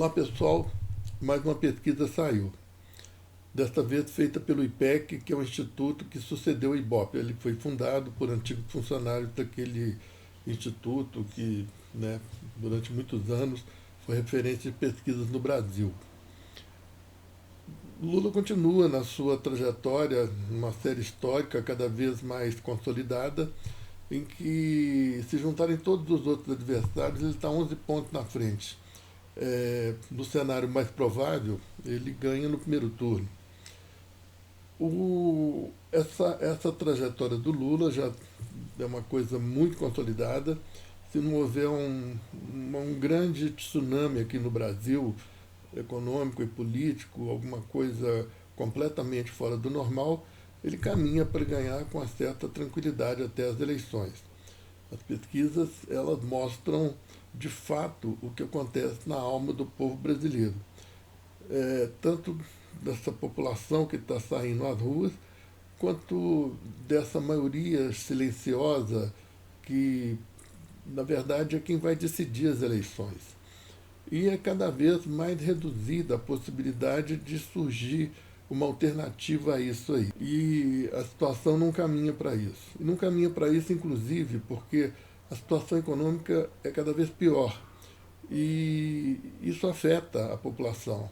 Olá pessoal, mais uma pesquisa saiu. Desta vez feita pelo IPEC, que é um instituto que sucedeu o IBOP. Ele foi fundado por antigos funcionários daquele instituto que, durante muitos anos, foi referência de pesquisas no Brasil. Lula continua na sua trajetória, numa série histórica cada vez mais consolidada, em que, se juntarem todos os outros adversários, ele está 11 pontos na frente. No cenário mais provável, ele ganha no primeiro turno. Essa trajetória do Lula já é uma coisa muito consolidada. Se não houver um grande tsunami aqui no Brasil, econômico e político, alguma coisa completamente fora do normal, ele caminha para ganhar com uma certa tranquilidade até as eleições. As pesquisas, elas mostram de fato o que acontece na alma do povo brasileiro. Tanto dessa população que está saindo às ruas, quanto dessa maioria silenciosa que, na verdade, é quem vai decidir as eleições. E é cada vez mais reduzida a possibilidade de surgir uma alternativa a isso aí. E a situação não caminha para isso. E não caminha para isso, inclusive, porque a situação econômica é cada vez pior. E isso afeta a população.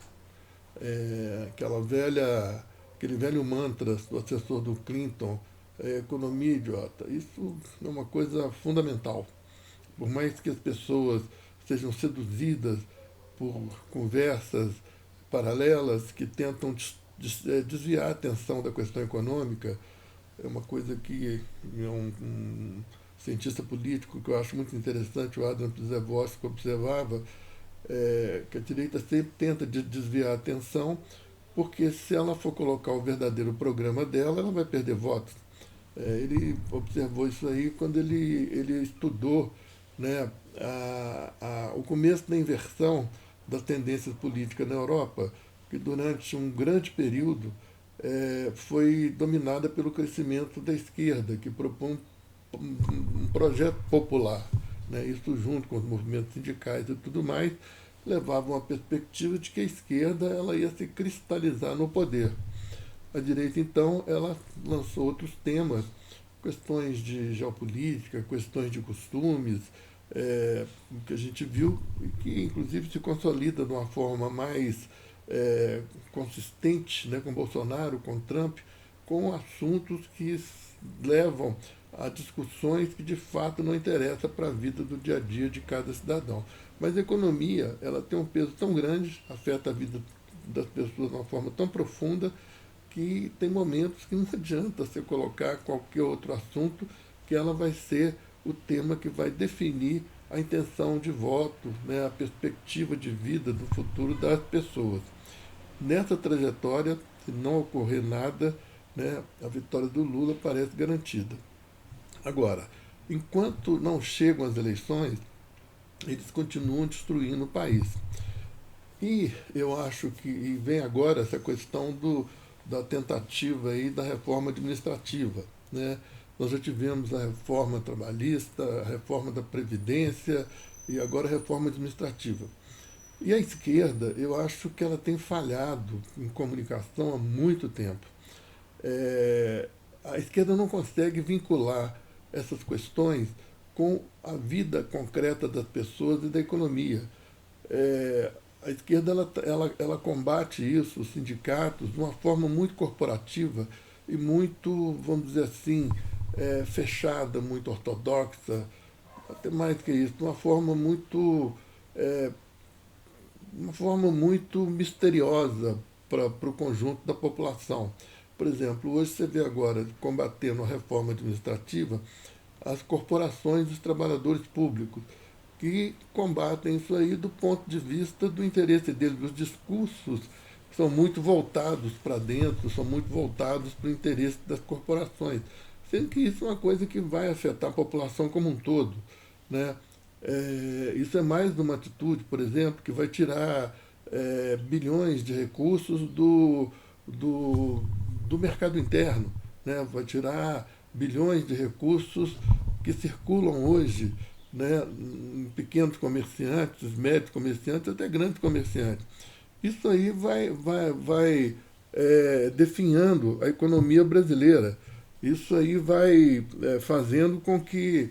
Aquele velho mantra do assessor do Clinton, economia idiota, isso é uma coisa fundamental. Por mais que as pessoas sejam seduzidas por conversas paralelas que tentam desviar a atenção da questão econômica, é uma coisa que um cientista político que eu acho muito interessante, o Adam Przewozki, observava, que a direita sempre tenta desviar a atenção, porque se ela for colocar o verdadeiro programa dela, ela vai perder votos. Ele observou isso aí quando ele estudou, o começo da inversão das tendências políticas na Europa, que durante um grande período foi dominada pelo crescimento da esquerda, que propõe um projeto popular. Isso, junto com os movimentos sindicais e tudo mais, levava uma perspectiva de que a esquerda ela ia se cristalizar no poder. A direita, então, ela lançou outros temas, questões de geopolítica, questões de costumes, que a gente viu e que, inclusive, se consolida de uma forma mais consistente, com Bolsonaro, com Trump, com assuntos que levam a discussões que de fato não interessam para a vida do dia a dia de cada cidadão. Mas a economia, ela tem um peso tão grande, afeta a vida das pessoas de uma forma tão profunda, que tem momentos que não adianta você colocar qualquer outro assunto, que ela vai ser o tema que vai definir a intenção de voto, a perspectiva de vida do futuro das pessoas. Nessa trajetória, se não ocorrer nada, a vitória do Lula parece garantida. Agora, enquanto não chegam as eleições, eles continuam destruindo o país. E eu acho que vem agora essa questão da tentativa aí da reforma administrativa. Nós já tivemos a reforma trabalhista, a reforma da Previdência e agora a reforma administrativa. E a esquerda, eu acho que ela tem falhado em comunicação há muito tempo. A esquerda não consegue vincular essas questões com a vida concreta das pessoas e da economia. A esquerda ela combate isso, os sindicatos, de uma forma muito corporativa e muito, vamos dizer assim, fechada, muito ortodoxa, até mais que isso, de uma forma muito misteriosa para o conjunto da população. Por exemplo, hoje você vê agora, combatendo a reforma administrativa, as corporações dos trabalhadores públicos, que combatem isso aí do ponto de vista do interesse deles. Os discursos são muito voltados para dentro, são muito voltados para o interesse das corporações, sendo que isso é uma coisa que vai afetar a população como um todo. Isso é mais uma atitude, por exemplo, que vai tirar bilhões de recursos do mercado interno, vai tirar bilhões de recursos que circulam hoje né, em pequenos comerciantes, médios comerciantes, até grandes comerciantes. Isso aí vai definhando a economia brasileira. Isso aí vai fazendo com que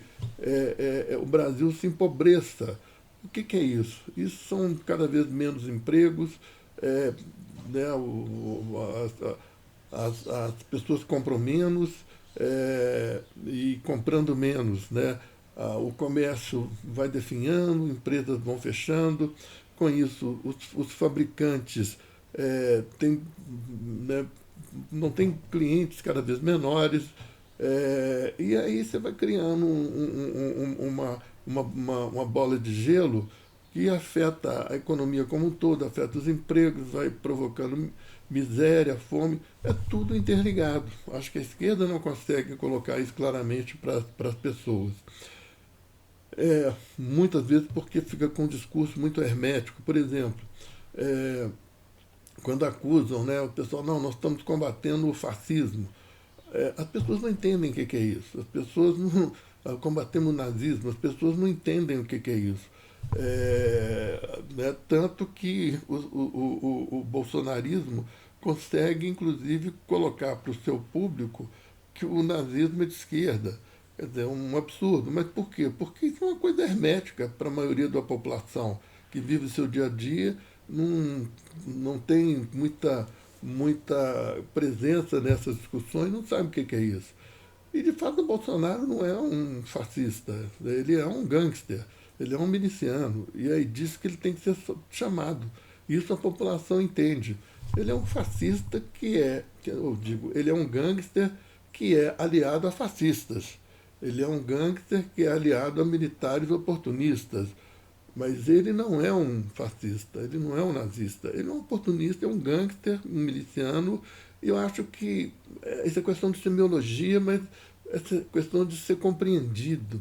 o Brasil se empobreça. O que é isso? Isso são cada vez menos empregos, é, né, as pessoas compram menos e comprando menos, né? O comércio vai definhando, empresas vão fechando. Com isso, os fabricantes têm, né, não têm clientes cada vez menores. E aí você vai criando uma bola de gelo que afeta a economia como um todo, afeta os empregos, vai provocando miséria, fome, é tudo interligado. Acho que a esquerda não consegue colocar isso claramente para as pessoas. Muitas vezes porque fica com um discurso muito hermético. Por exemplo, é, quando acusam, né, o pessoal, não, nós estamos combatendo o fascismo. As pessoas não entendem o que é isso. As pessoas não. Combatemos o nazismo, as pessoas não entendem o que é isso. Né, tanto que o bolsonarismo consegue, inclusive, colocar para o seu público que o nazismo é de esquerda. Quer dizer, é um absurdo. Mas por quê? Porque isso é uma coisa hermética para a maioria da população que vive o seu dia a dia, não tem muita presença nessas discussões, não sabe o que é isso. E, de fato, o Bolsonaro não é um fascista, ele é um gangster, ele é um miliciano, e é disso que ele tem que ser chamado. Isso a população entende. Ele é um fascista eu digo, ele é um gangster que é aliado a fascistas. Ele é um gangster que é aliado a militares oportunistas. Mas ele não é um fascista, ele não é um nazista, ele é um oportunista, é um gangster, um miliciano, e eu acho que essa é questão de semiologia, mas essa questão de ser compreendido.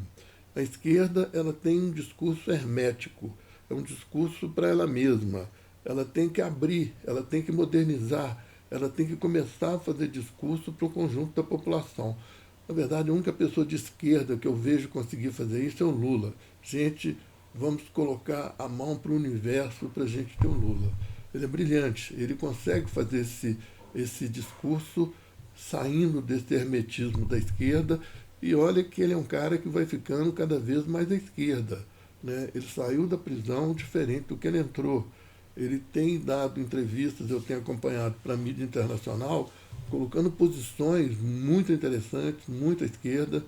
A esquerda ela tem um discurso hermético, é um discurso para ela mesma. Ela tem que abrir, ela tem que modernizar, ela tem que começar a fazer discurso para o conjunto da população. Na verdade, a única pessoa de esquerda que eu vejo conseguir fazer isso é o Lula. Gente, vamos colocar a mão para o universo para a gente ter o Lula. Ele é brilhante, ele consegue fazer esse discurso saindo desse hermetismo da esquerda, e olha que ele é um cara que vai ficando cada vez mais à esquerda. Né? Ele saiu da prisão diferente do que ele entrou. Ele tem dado entrevistas, eu tenho acompanhado para a mídia internacional, colocando posições muito interessantes, muito à esquerda.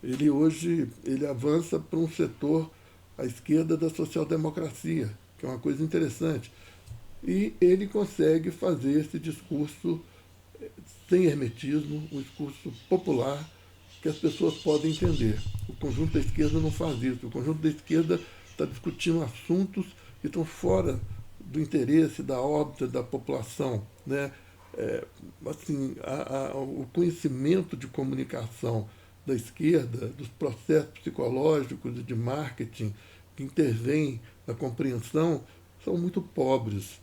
Ele avança para um setor à esquerda da social-democracia, que é uma coisa interessante. E ele consegue fazer esse discurso sem hermetismo, um discurso popular que as pessoas podem entender. O conjunto da esquerda não faz isso. O conjunto da esquerda está discutindo assuntos que estão fora do interesse da órbita da população. Né? Assim, o conhecimento de comunicação da esquerda, dos processos psicológicos e de marketing que intervêm na compreensão, são muito pobres.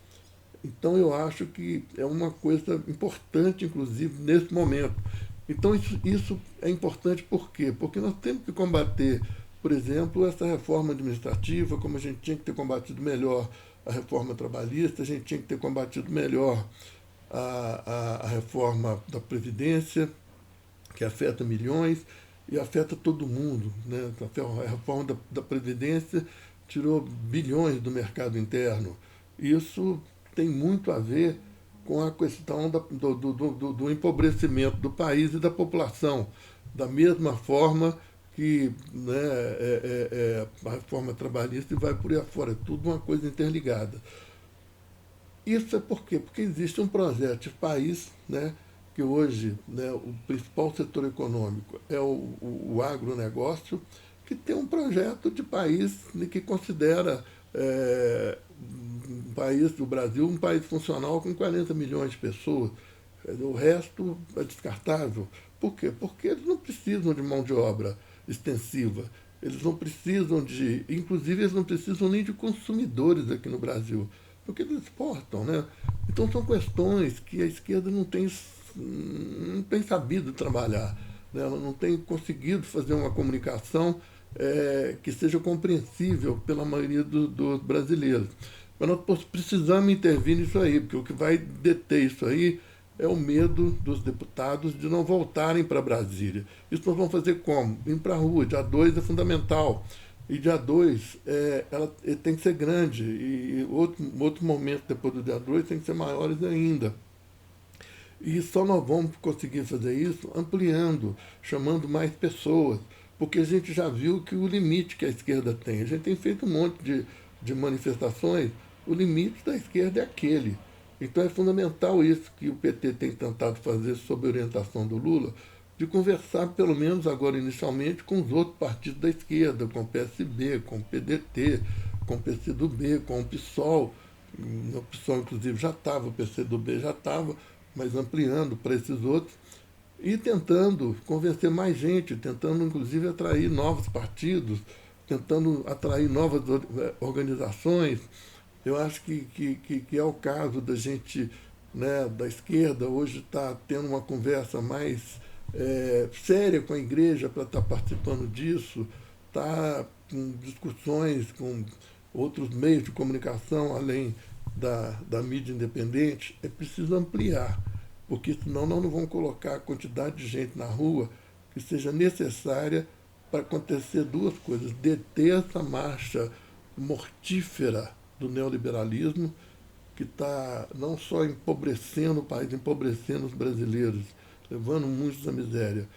Então eu acho que é uma coisa importante, inclusive, nesse momento. Então isso é importante por quê? Porque nós temos que combater, por exemplo, essa reforma administrativa, como a gente tinha que ter combatido melhor a reforma trabalhista, a gente tinha que ter combatido melhor a reforma da Previdência, que afeta milhões e afeta todo mundo. Né? A reforma da Previdência tirou bilhões do mercado interno. Isso tem muito a ver com a questão do empobrecimento do país e da população. Da mesma forma que, né, a reforma trabalhista e vai por aí afora. É tudo uma coisa interligada. Isso é por quê? Porque existe um projeto de país, né, que hoje, né, o principal setor econômico é o agronegócio, que tem um projeto de país, né, que considera um país, o Brasil, um país funcional com 40 milhões de pessoas. O resto é descartável. Por quê? Porque eles não precisam de mão de obra extensiva. Eles não precisam de. Inclusive, eles não precisam nem de consumidores aqui no Brasil, porque eles exportam. Né? Então, são questões que a esquerda não tem sabido trabalhar. Né? Ela não tem conseguido fazer uma comunicação que seja compreensível pela maioria dos brasileiros. Mas nós precisamos intervir nisso aí, porque o que vai deter isso aí é o medo dos deputados de não voltarem para Brasília. Isso nós vamos fazer como? Ir para a rua. Dia 2 é fundamental. E dia 2 ela tem que ser grande. E outro momento depois do dia 2 tem que ser maiores ainda. E só nós vamos conseguir fazer isso ampliando, chamando mais pessoas, porque a gente já viu que o limite que a esquerda tem. A gente tem feito um monte de manifestações, o limite da esquerda é aquele. Então é fundamental isso que o PT tem tentado fazer sob orientação do Lula, de conversar, pelo menos agora inicialmente, com os outros partidos da esquerda, com o PSB, com o PDT, com o PCdoB, com o PSOL. O PSOL, inclusive, já estava, o PCdoB já estava, mas ampliando para esses outros, e tentando convencer mais gente, tentando, inclusive, atrair novos partidos, tentando atrair novas organizações. Eu acho que é o caso da gente, né, da esquerda, hoje está tendo uma conversa mais séria com a igreja para estar participando disso, está com discussões com outros meios de comunicação, além da mídia independente. É preciso ampliar, porque senão nós não vamos colocar a quantidade de gente na rua que seja necessária para acontecer duas coisas: deter essa marcha mortífera do neoliberalismo, que está não só empobrecendo o país, empobrecendo os brasileiros, levando muitos à miséria,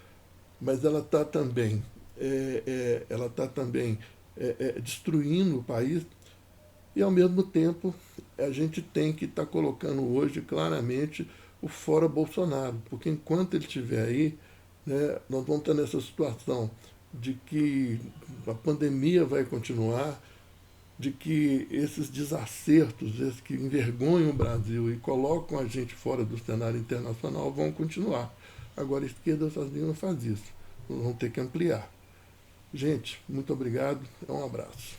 mas ela está também, destruindo o país. E, ao mesmo tempo, a gente tem que estar colocando hoje claramente o fora Bolsonaro, porque enquanto ele estiver aí, né, nós vamos estar nessa situação de que a pandemia vai continuar, de que esses desacertos, esses que envergonham o Brasil e colocam a gente fora do cenário internacional, vão continuar. Agora, a esquerda sozinha não faz isso. Nós vamos ter que ampliar. Gente, muito obrigado. Um abraço.